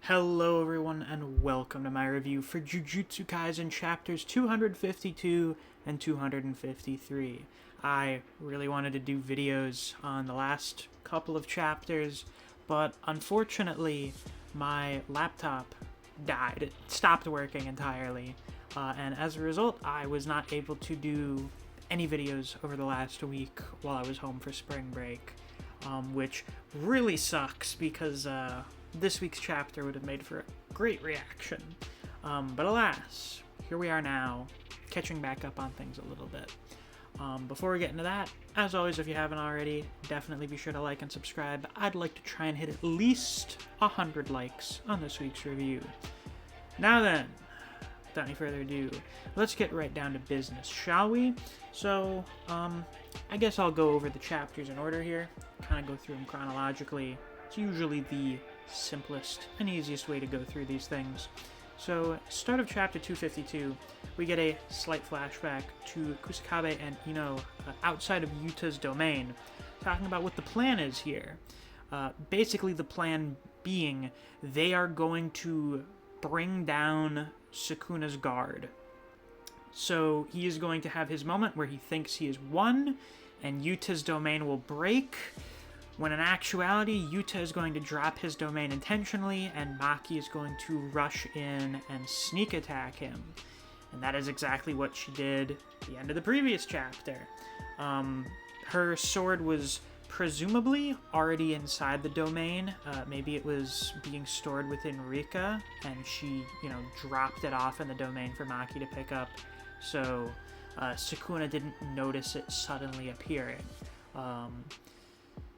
Hello everyone and welcome to my review for Jujutsu Kaisen chapters 252 and 253. I really wanted to do videos on the last couple of chapters, but unfortunately my laptop died. It stopped working entirely, and as a result I was not able to do any videos over the last week while I was home for spring break, which really sucks because this week's chapter would have made for a great reaction. But alas, here we are now, catching back up on things a little bit. Before we get into that, as always, if you haven't already, definitely be sure to like and subscribe. I'd like to try and hit at least 100 likes on this week's review. Now then, without any further ado, let's get right down to business, shall we? So, I guess I'll go over the chapters in order here, kind of go through them chronologically. It's usually the simplest and easiest way to go through these things. So, start of chapter 252, we get a slight flashback to Kusakabe and Ino outside of Yuta's domain, talking about what the plan is here. Basically, the plan being they are going to bring down Sukuna's guard. So, he is going to have his moment where he thinks he has won, and Yuta's domain will break, when in actuality, Yuta is going to drop his domain intentionally, and Maki is going to rush in and sneak attack him. And that is exactly what she did at the end of the previous chapter. Her sword was presumably already inside the domain. Maybe it was being stored within Rika, and she, dropped it off in the domain for Maki to pick up. So Sukuna didn't notice it suddenly appearing.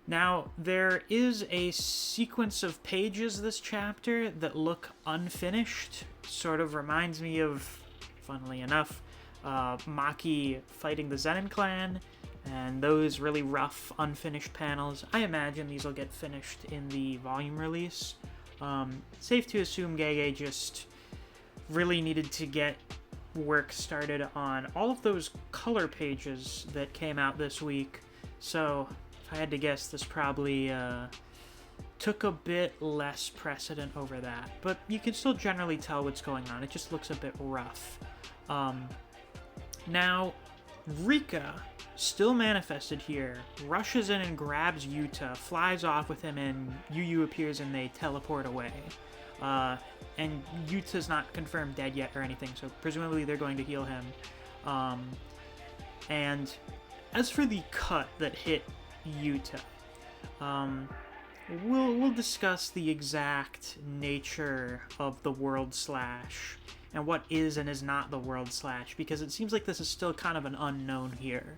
Now, there is a sequence of pages this chapter that look unfinished. Sort of reminds me of, funnily enough, Maki fighting the Zenin clan, and those really rough, unfinished panels. I imagine these will get finished in the volume release. Safe to assume Gege just really needed to get work started on all of those color pages that came out this week, so I had to guess this probably took a bit less precedent over that, but you can still generally tell what's going on. It just looks a bit rough. Now, Rika, still manifested here, rushes in and grabs Yuta, flies off with him, and Yu appears and they teleport away. And Yuta's not confirmed dead yet or anything, so presumably they're going to heal him. And as for the cut that hit Yuta, we'll discuss the exact nature of the World Slash and what is and is not the World Slash, because it seems like this is still kind of an unknown here,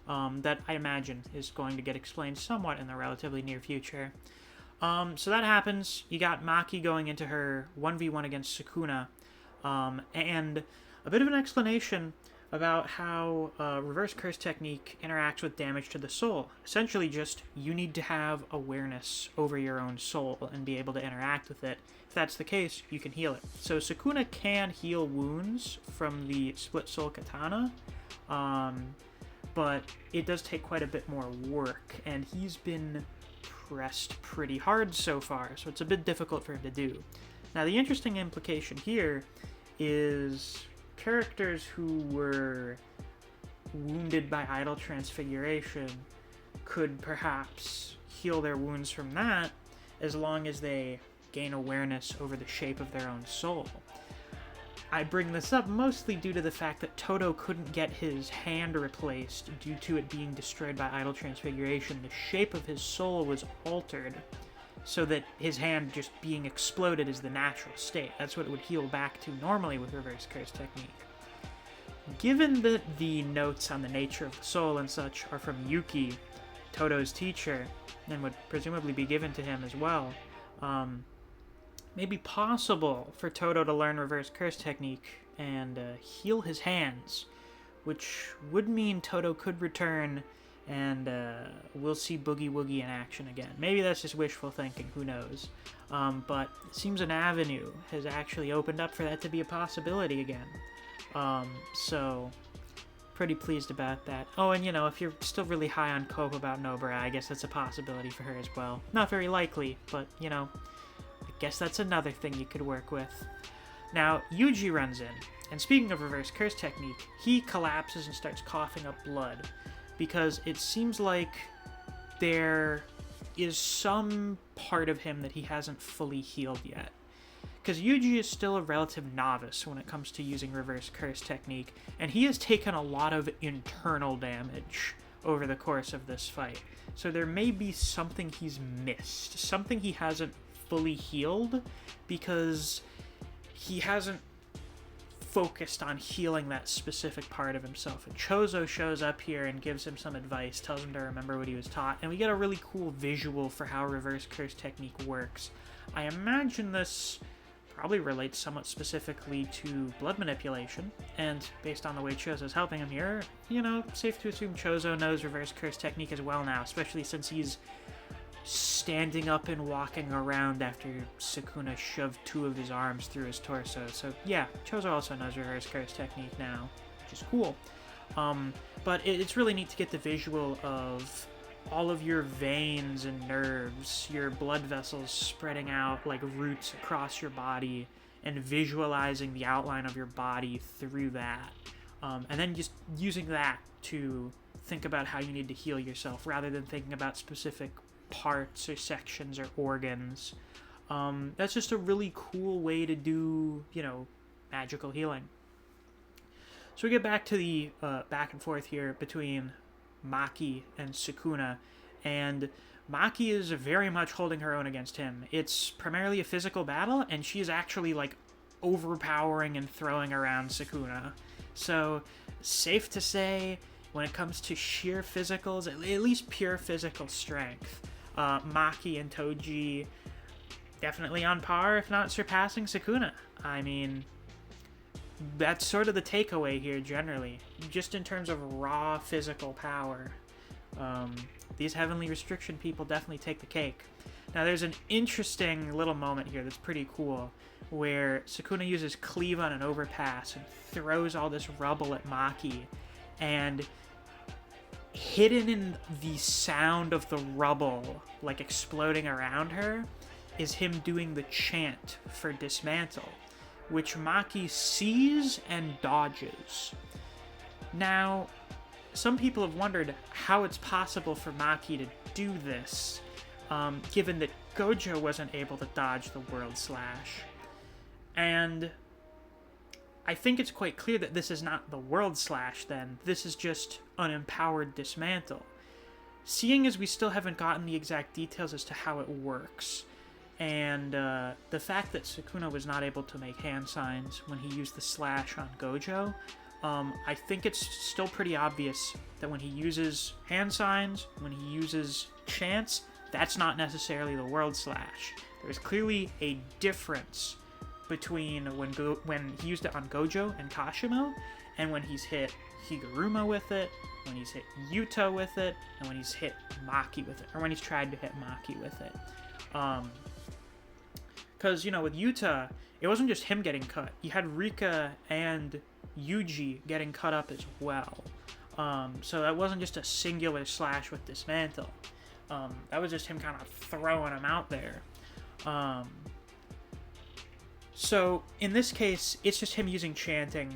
that I imagine is going to get explained somewhat in the relatively near future. So that happens. You got Maki going into her 1v1 against Sukuna, and a bit of an explanation about how reverse curse technique interacts with damage to the soul. Essentially just, you need to have awareness over your own soul and be able to interact with it. If that's the case, you can heal it. So Sukuna can heal wounds from the split soul katana, but it does take quite a bit more work, and he's been pressed pretty hard so far, so it's a bit difficult for him to do. Now, the interesting implication here is characters who were wounded by idol transfiguration could perhaps heal their wounds from that, as long as they gain awareness over the shape of their own soul. I bring this up mostly due to the fact that Todo couldn't get his hand replaced due to it being destroyed by idol transfiguration. The shape of his soul was altered so that his hand just being exploded is the natural state. That's what it would heal back to normally with reverse curse technique. Given that the notes on the nature of the soul and such are from Yuki, Todo's teacher, and would presumably be given to him as well, may be possible for Todo to learn reverse curse technique and heal his hands, which would mean Todo could return and we'll see Boogie Woogie in action again. Maybe that's just wishful thinking, who knows. But it seems an avenue has actually opened up for that to be a possibility again. So, pretty pleased about that. Oh, and if you're still really high on Cope about Nobara, I guess that's a possibility for her as well. Not very likely, but, I Guess that's another thing you could work with. Now, Yuji runs in, and speaking of reverse curse technique, he collapses and starts coughing up blood, because it seems like there is some part of him that he hasn't fully healed yet. Because Yuji is still a relative novice when it comes to using reverse curse technique, and he has taken a lot of internal damage over the course of this fight. So there may be something he's missed, something he hasn't fully healed, because he hasn't focused on healing that specific part of himself. And Chozo shows up here and gives him some advice, tells him to remember what he was taught, and we get a really cool visual for how reverse curse technique works. I imagine this probably relates somewhat specifically to blood manipulation, and based on the way Chozo's helping him here, you know, safe to assume Chozo knows reverse curse technique as well now, especially since he's standing up and walking around after Sukuna shoved 2 of his arms through his torso. So yeah, Chozo also knows reverse curse technique now, which is cool. But it's really neat to get the visual of all of your veins and nerves, your blood vessels spreading out like roots across your body, and visualizing the outline of your body through that. And then just using that to think about how you need to heal yourself, rather than thinking about specific parts or sections or organs. That's just a really cool way to do, you know, magical healing. So we get back to the back and forth here between Maki and Sukuna, and Maki is very much holding her own against him. It's primarily a physical battle, and she's actually like overpowering and throwing around Sukuna. So safe to say, when it comes to sheer physicals, at least pure physical strength, Maki and Toji definitely on par, if not surpassing Sukuna. I mean, that's sort of the takeaway here generally, just in terms of raw physical power. These heavenly restriction people definitely take the cake. Now there's an interesting little moment here that's pretty cool, where Sukuna uses cleave on an overpass and throws all this rubble at Maki, and hidden in the sound of the rubble, like exploding around her, is him doing the chant for dismantle, which Maki sees and dodges. Now, some people have wondered how it's possible for Maki to do this, given that Gojo wasn't able to dodge the World Slash. And I think it's quite clear that this is not the World Slash, then. This is just an empowered dismantle. Seeing as we still haven't gotten the exact details as to how it works, and the fact that Sukuna was not able to make hand signs when he used the slash on Gojo, I think it's still pretty obvious that when he uses hand signs, when he uses chants, that's not necessarily the World Slash. There's clearly a difference between when he used it on Gojo and Kashimo, and when he's hit Higuruma with it, when he's hit Yuta with it, and when he's hit Maki with it, or when he's tried to hit Maki with it. Because, you know, with Yuta, it wasn't just him getting cut. You had Rika and Yuji getting cut up as well. So that wasn't just a singular slash with dismantle. That was just him kind of throwing him out there. So, in this case, it's just him using chanting,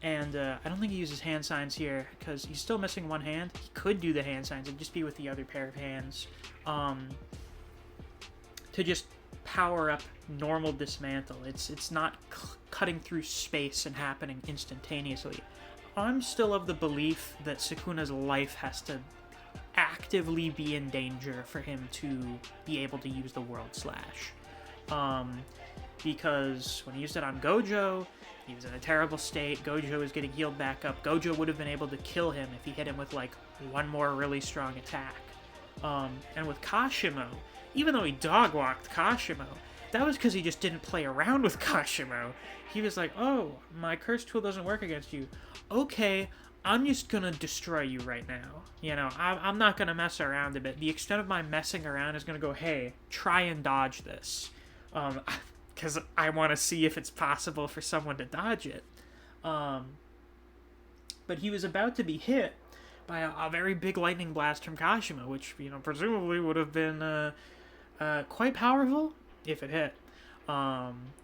and I don't think he uses hand signs here, because he's still missing one hand. He could do the hand signs and just be with the other pair of hands, to just power up normal dismantle. It's not cutting through space and happening instantaneously. I'm still of the belief that Sukuna's life has to actively be in danger for him to be able to use the World Slash. Because when he used it on Gojo, he was in a terrible state. Gojo was getting healed back up. Gojo would have been able to kill him if he hit him with, like, one more really strong attack. And with Kashimo, even though he dog-walked Kashimo, that was because he just didn't play around with Kashimo. He was like, oh, my curse tool doesn't work against you. Okay, I'm just gonna destroy you right now. You know, I'm not gonna mess around a bit. The extent of my messing around is gonna go, hey, try and dodge this. Because I want to see if it's possible for someone to dodge it. But he was about to be hit by a very big lightning blast from Kashimo, which, you know, presumably would have been quite powerful. if it hit.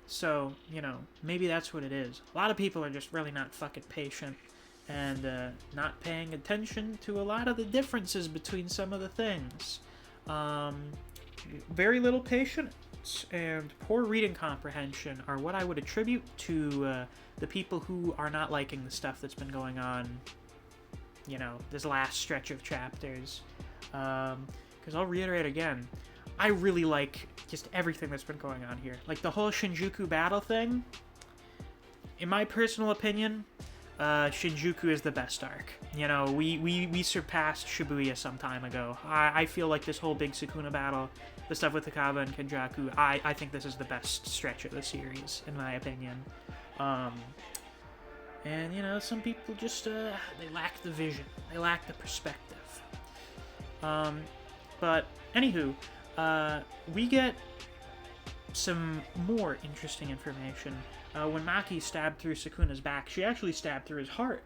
So, you know, maybe that's what it is. A lot of people are just really not fucking patient and not paying attention to a lot of the differences between some of the things. Very little patience and poor reading comprehension are what I would attribute to the people who are not liking the stuff that's been going on, you know, this last stretch of chapters. Because I'll reiterate again, I really like just everything that's been going on here. Like, the whole Shinjuku battle thing, in my personal opinion, Shinjuku is the best arc. You know, we surpassed Shibuya some time ago. I feel like this whole big Sukuna battle, the stuff with Takaba and Kenjaku, I think this is the best stretch of the series, in my opinion. And, you know, some people just, they lack the vision. They lack the perspective. But, anywho, we get some more interesting information. When Maki stabbed through Sukuna's back, she actually stabbed through his heart.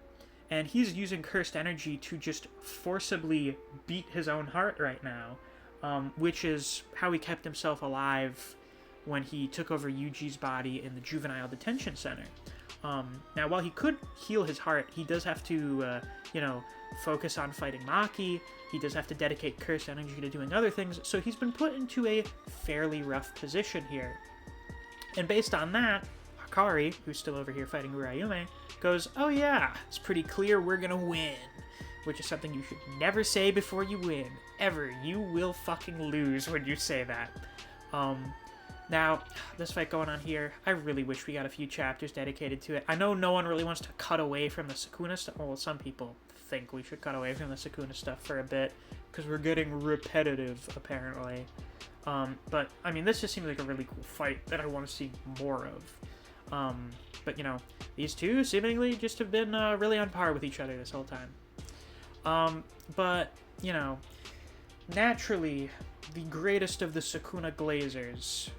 And he's using cursed energy to just forcibly beat his own heart right now, which is how he kept himself alive when he took over Yuji's body in the juvenile detention center. Now, while he could heal his heart, he does have to, you know, focus on fighting Maki. He does have to dedicate cursed energy to doing other things, so he's been put into a fairly rough position here. And based on that, Akari, who's still over here fighting Urayume, goes, "Oh yeah, it's pretty clear we're gonna win." Which is something you should never say before you win. Ever. You will fucking lose when you say that. Now, this fight going on here, I really wish we got a few chapters dedicated to it. I know no one really wants to cut away from the Sukuna stuff. Well, some people think we should cut away from the Sukuna stuff for a bit, because we're getting repetitive, apparently. But, I mean, this just seems like a really cool fight that I want to see more of. But, you know, these two seemingly just have been really on par with each other this whole time. But, you know, naturally, the greatest of the Sukuna Glazers,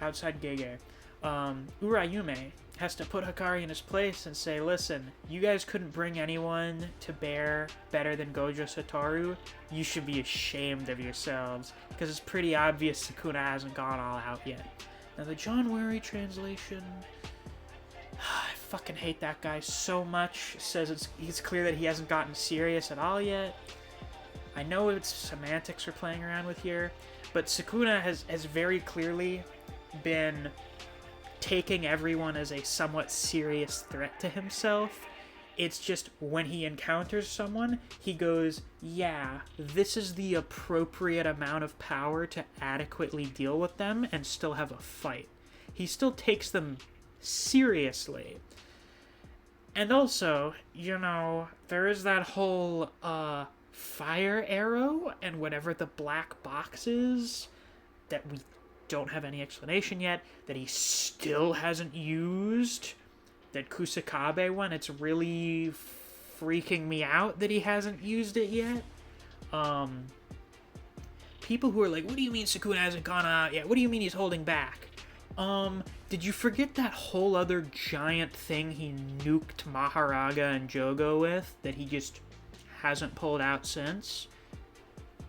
outside Gege, Urayume, has to put Hikari in his place and say, "Listen, you guys couldn't bring anyone to bear better than Gojo Satoru. You should be ashamed of yourselves, because it's pretty obvious Sukuna hasn't gone all out yet." Now, the John Weary translation, I fucking hate that guy so much. It says it's clear that he hasn't gotten serious at all yet. I know it's semantics we're playing around with here, but Sukuna has very clearly been taking everyone as a somewhat serious threat to himself. It's just when he encounters someone, he goes, "Yeah, this is the appropriate amount of power to adequately deal with them and still have a fight." He still takes them seriously. And also, you know, there is that whole, fire arrow and whatever the black box is that we don't have any explanation yet, that he still hasn't used, that Kusakabe one, it's really freaking me out that he hasn't used it yet. People who are like, "What do you mean Sukuna hasn't gone out yet? What do you mean he's holding back?" Did you forget that whole other giant thing he nuked Maharaga and Jogo with that he just hasn't pulled out since?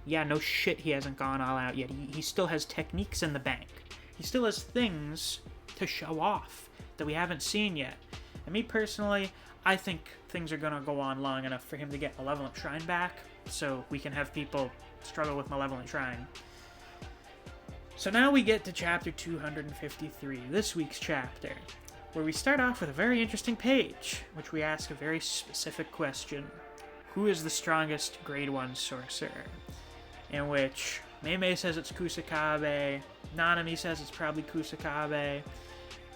Yeah, no shit, he hasn't gone all out yet. He still has techniques in the bank. He still has things to show off that we haven't seen yet. And me personally, I think things are gonna go on long enough for him to get Malevolent Shrine back, so we can have people struggle with Malevolent Shrine. So now we get to chapter 253, this week's chapter, where we start off with a very interesting page, which we ask a very specific question. Who is the strongest grade 1 sorcerer? In which Meimei says it's Kusakabe, Nanami says it's probably Kusakabe,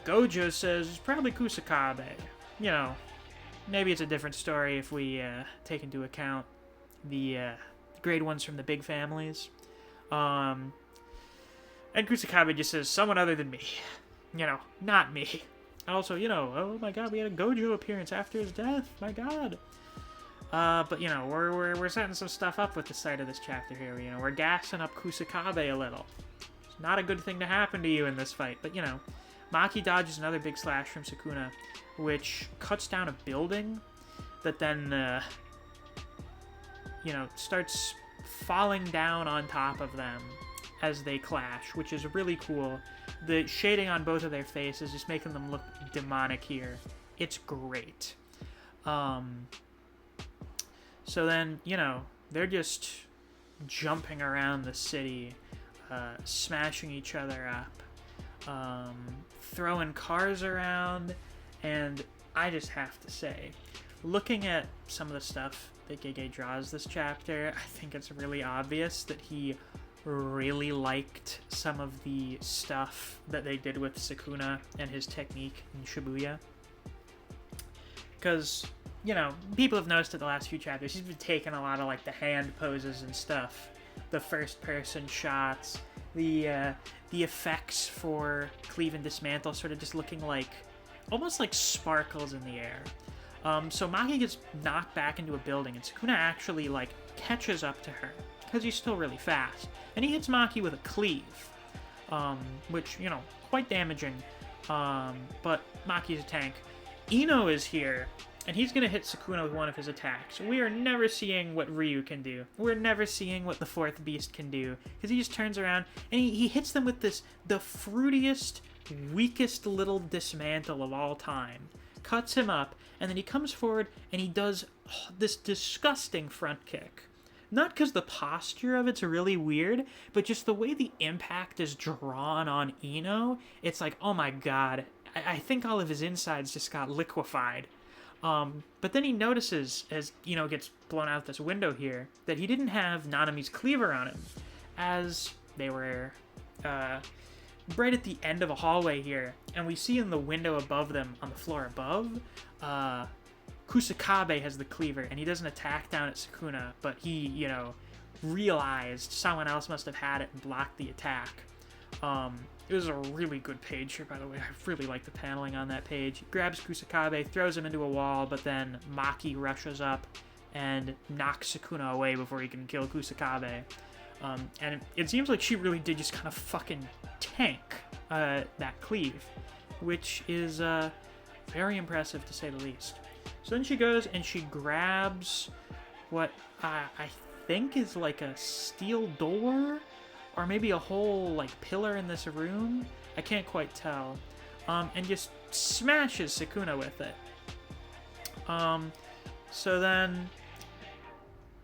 Gojo says it's probably Kusakabe. You know, maybe it's a different story if we take into account the grade 1s from the big families. And Kusakabe just says, "Someone other than me." You know, not me. Also, you know, oh my god, we had a Gojo appearance after his death. My god. But, you know, we're setting some stuff up with the start of this chapter here. You know, we're gassing up Kusakabe a little. It's not a good thing to happen to you in this fight, but, you know. Maki dodges another big slash from Sukuna, which cuts down a building that then, you know, starts falling down on top of them as they clash, which is really cool. The shading on both of their faces is making them look demonic here. It's great. So then, you know, they're just jumping around the city, smashing each other up, throwing cars around, and I just have to say, looking at some of the stuff that Gege draws this chapter, I think it's really obvious that he really liked some of the stuff that they did with Sukuna and his technique in Shibuya. Because, you know, people have noticed it the last few chapters, he's been taking a lot of, like, the hand poses and stuff. The first-person shots, the effects for Cleave and Dismantle sort of just looking like, almost like sparkles in the air. So Maki gets knocked back into a building, and Sukuna actually, like, catches up to her, because he's still really fast. And he hits Maki with a cleave, which, you know, quite damaging, but Maki's a tank. Ino is here, and he's going to hit Sukuna with one of his attacks. We are never seeing what Ryu can do. We're never seeing what the fourth beast can do, because he just turns around, and he hits them with this, the fruitiest, weakest little dismantle of all time. Cuts him up, and then he comes forward, and he does this disgusting front kick. Not because the posture of it's really weird, but just the way the impact is drawn on Ino, it's like, oh my god, I think all of his insides just got liquefied. But then he notices, as Ino gets blown out this window here, that he didn't have Nanami's cleaver on him, as they were right at the end of a hallway here, and we see in the window above them, on the floor above, Kusakabe has the cleaver, and he doesn't attack down at Sukuna, but he, you know, realized someone else must have had it and blocked the attack. It was a really good page here, by the way. I really like the paneling on that page. He grabs Kusakabe, throws him into a wall, but then Maki rushes up and knocks Sukuna away before he can kill Kusakabe. And it seems like she really did just kind of fucking tank that cleave, which is very impressive to say the least. So then she goes and she grabs what I think is like a steel door, or maybe a whole like pillar in this room. I can't quite tell. And just smashes Sukuna with it. So then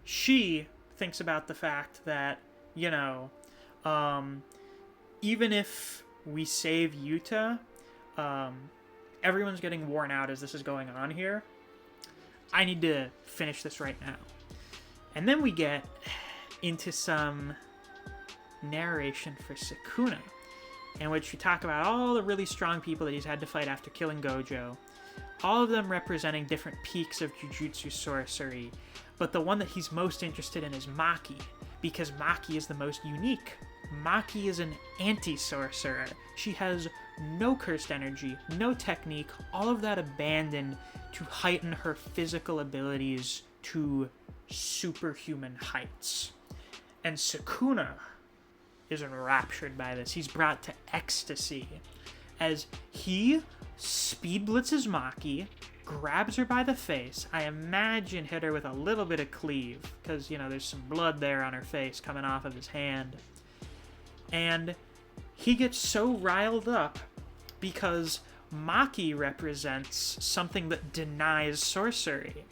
she thinks about the fact that, you know, even if we save Yuta, everyone's getting worn out as this is going on here. I need to finish this right now. And then we get into some narration for Sukuna, in which we talk about all the really strong people that he's had to fight after killing Gojo, all of them representing different peaks of Jujutsu sorcery, but the one that he's most interested in is Maki, because Maki is the most unique. Maki is an anti-sorcerer. She has no cursed energy, no technique, all of that abandoned to heighten her physical abilities to superhuman heights. And Sukuna is enraptured by this. He's brought to ecstasy as he speed blitzes Maki, grabs her by the face, I imagine hit her with a little bit of cleave, because, you know, there's some blood there on her face coming off of his hand. And he gets so riled up because Maki represents something that denies sorcery.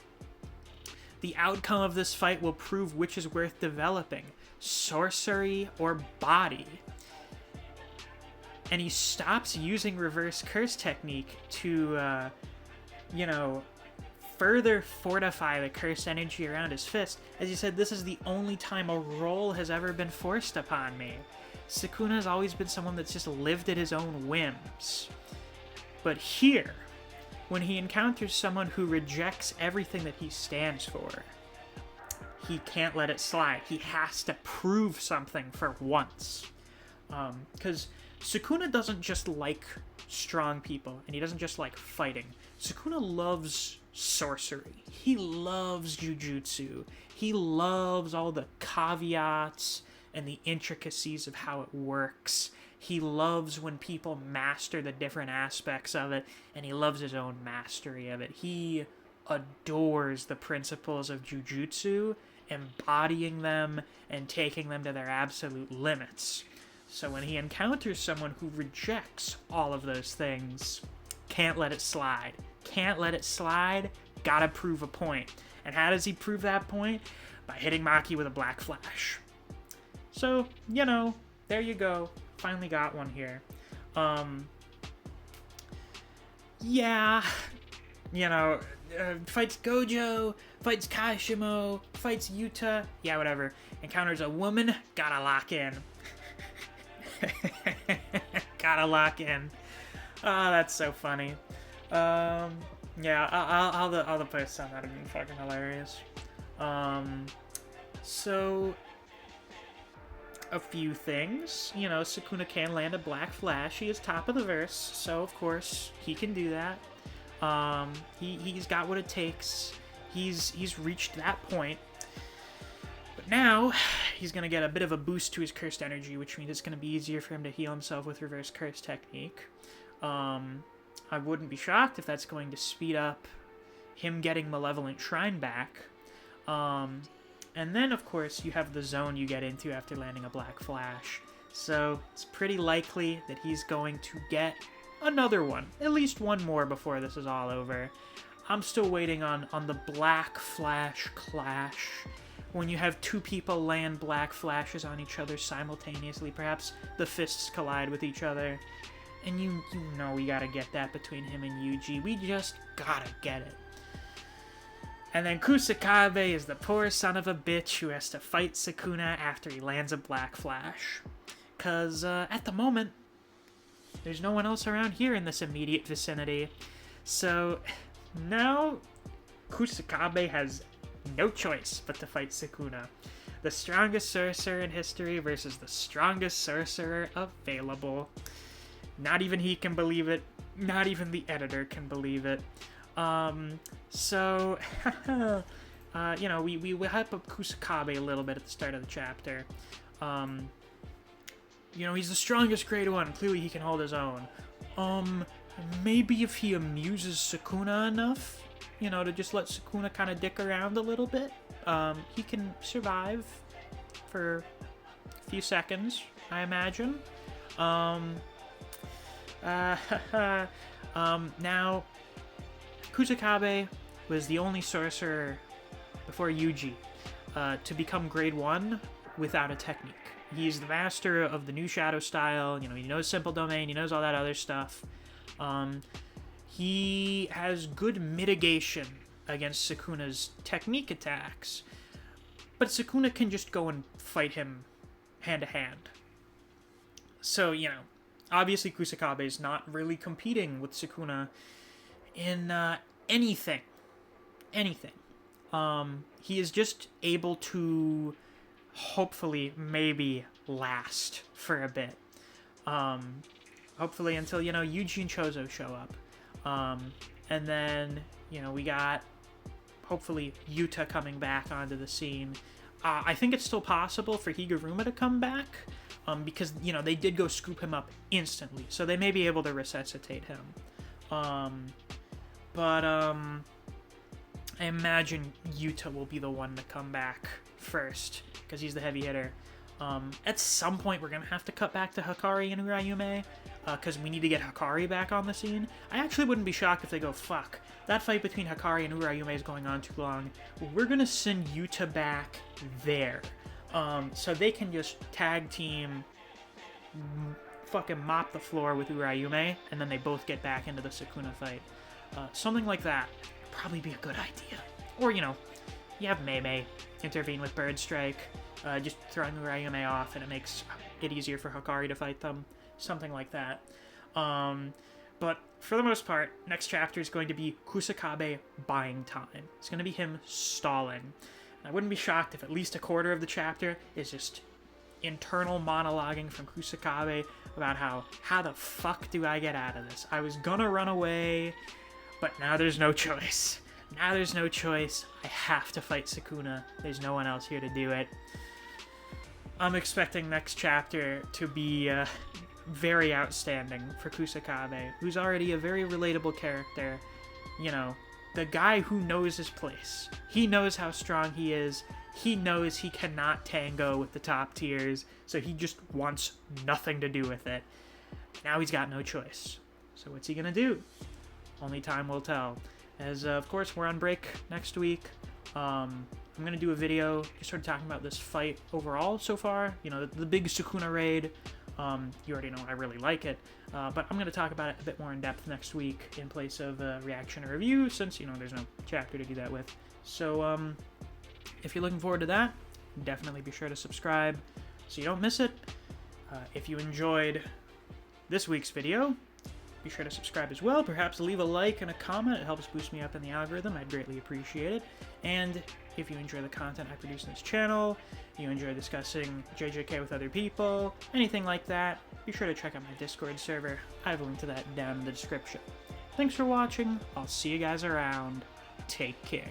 The outcome of this fight will prove which is worth developing, sorcery or body. And he stops using reverse curse technique to, you know, further fortify the curse energy around his fist. As he said, this is the only time a role has ever been forced upon me. Sukuna has always been someone that's just lived at his own whims. But here, when he encounters someone who rejects everything that he stands for, he can't let it slide. He has to prove something for once. Because Sukuna doesn't just like strong people, and he doesn't just like fighting. Sukuna loves sorcery. He loves Jujutsu. He loves all the caveats and the intricacies of how it works. He loves when people master the different aspects of it, and he loves his own mastery of it. He adores the principles of Jujutsu, embodying them and taking them to their absolute limits. So when he encounters someone who rejects all of those things, can't let it slide. Can't let it slide, gotta prove a point. And how does he prove that point? By hitting Maki with a black flash. So, you know, there you go. Finally got one here. Yeah, you know, fights Gojo, fights Kashimo, fights Yuta, yeah, whatever. Encounters a woman, gotta lock in. Gotta lock in. Oh, that's so funny. Yeah, I'll the post on that would be fucking hilarious. So a few things. You know, Sukuna can land a black flash. He is top of the verse, so of course he can do that. He's got what it takes. He's reached that point. But now he's gonna get a bit of a boost to his cursed energy, which means it's gonna be easier for him to heal himself with reverse curse technique. I wouldn't be shocked if that's going to speed up him getting Malevolent Shrine back. And then, of course, you have the zone you get into after landing a Black Flash. So it's pretty likely that he's going to get another one. At least one more before this is all over. I'm still waiting on the Black Flash clash. When you have two people land Black Flashes on each other simultaneously, perhaps the fists collide with each other. And you know we gotta get that between him and Yuji. We just gotta get it. And then Kusakabe is the poor son of a bitch who has to fight Sukuna after he lands a Black Flash. Cause, at the moment, there's no one else around here in this immediate vicinity. So, now, Kusakabe has no choice but to fight Sukuna. The strongest sorcerer in history versus the strongest sorcerer available. Not even he can believe it. Not even the editor can believe it. So, you know, we hype up Kusakabe a little bit at the start of the chapter. You know, he's the strongest grade 1. Clearly he can hold his own. Maybe if he amuses Sukuna enough, you know, to just let Sukuna kind of dick around a little bit, he can survive for a few seconds, I imagine. Now, Kusakabe was the only sorcerer before Yuji to become grade 1 without a technique. He's the master of the new shadow style, you know, he knows simple domain, he knows all that other stuff. He has good mitigation against Sukuna's technique attacks, but Sukuna can just go and fight him hand to hand. So, you know, obviously Kusakabe is not really competing with Sukuna in anything. He is just able to hopefully maybe last for a bit. Hopefully until, you know, Yuji and Chozo show up. And then, you know, we got hopefully Yuta coming back onto the scene. I think it's still possible for Higuruma to come back, because, you know, they did go scoop him up instantly, so they may be able to resuscitate him. But I imagine Yuta will be the one to come back first, because he's the heavy hitter. At some point, we're going to have to cut back to Hikari and Urayume, because we need to get Hikari back on the scene. I actually wouldn't be shocked if they go, fuck, that fight between Hikari and Urayume is going on too long. We're going to send Yuta back there, so they can just tag team, fucking mop the floor with Urayume, and then they both get back into the Sukuna fight. Something like that would probably be a good idea. Or, you know, you have Mei intervene with Bird Strike, just throwing Urayume off, and it makes it easier for Hikari to fight them. Something like that. But for the most part, next chapter is going to be Kusakabe buying time. It's going to be him stalling. I wouldn't be shocked if at least a quarter of the chapter is just internal monologuing from Kusakabe about how the fuck do I get out of this? I was gonna run away, but now there's no choice. Now there's no choice. I have to fight Sukuna. There's no one else here to do it. I'm expecting next chapter to be very outstanding for Kusakabe, who's already a very relatable character. You know, the guy who knows his place. He knows how strong he is. he knows he cannot tango with the top tiers, so he just wants nothing to do with it. Now he's got no choice. So what's he gonna do? Only time will tell. As, of course, we're on break next week. I'm gonna do a video just sort of talking about this fight overall so far. You know, the big Sukuna raid. You already know I really like it. But I'm gonna talk about it a bit more in depth next week in place of a reaction or review, since, you know, there's no chapter to do that with. So, if you're looking forward to that, definitely be sure to subscribe so you don't miss it. If you enjoyed this week's video, be sure to subscribe as well. Perhaps leave a like and a comment. It helps boost me up in the algorithm. I'd greatly appreciate it. And if you enjoy the content I produce in this channel, you enjoy discussing JJK with other people, anything like that, be sure to check out my Discord server. I have a link to that down in the description. Thanks for watching. I'll see you guys around. Take care.